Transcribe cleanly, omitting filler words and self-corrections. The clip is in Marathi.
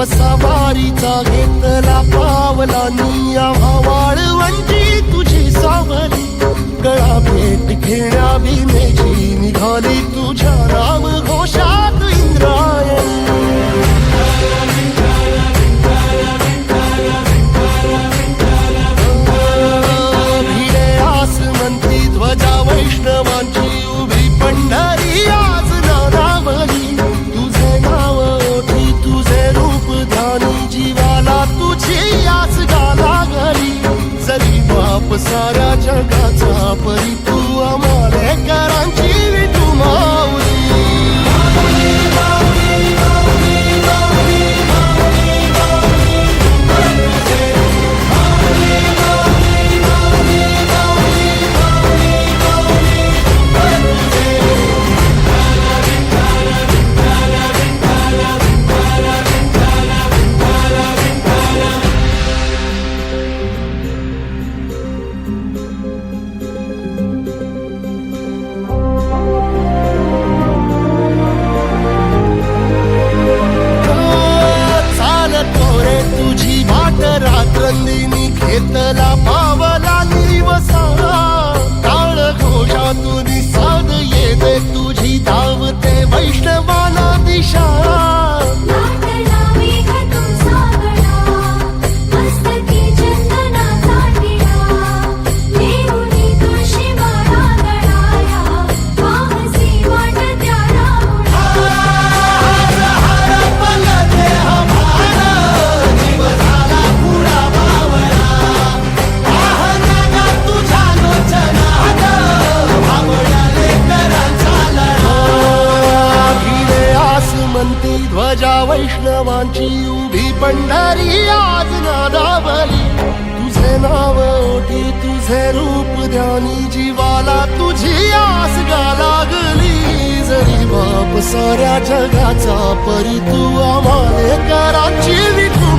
सवारीचा घेतला पावलांनी आम्हा वाळवंटी तुझी सावली गळा भेट घेण्या भीमेची निघाली तुझ्या राम घोषात इंद्रायणी भिडे आसमंती ध्वजा वैष्णवांची उभी पंढरी आज नानावली तुझे नाव ओठी तुझे रूप ध्यानी जीवाला तुझी आस गाला गली जरी बाप साऱ्या जगाचा परी तू आम्हाले करांची विठू माऊली रात्रंदिनी घेतला पावला निवसा काळ घोषातून साध येते तुझी धावते वैष्णवाला दिशा ध्वजा वैष्णवांची उभी पंढरी आज नादावली तुझे नाव ओठी तुझे रूप ध्यानी जीवाला तुझी आस गा लागली जरी बाप साऱ्या जगाचा परी तू आम्हाले करांची विठू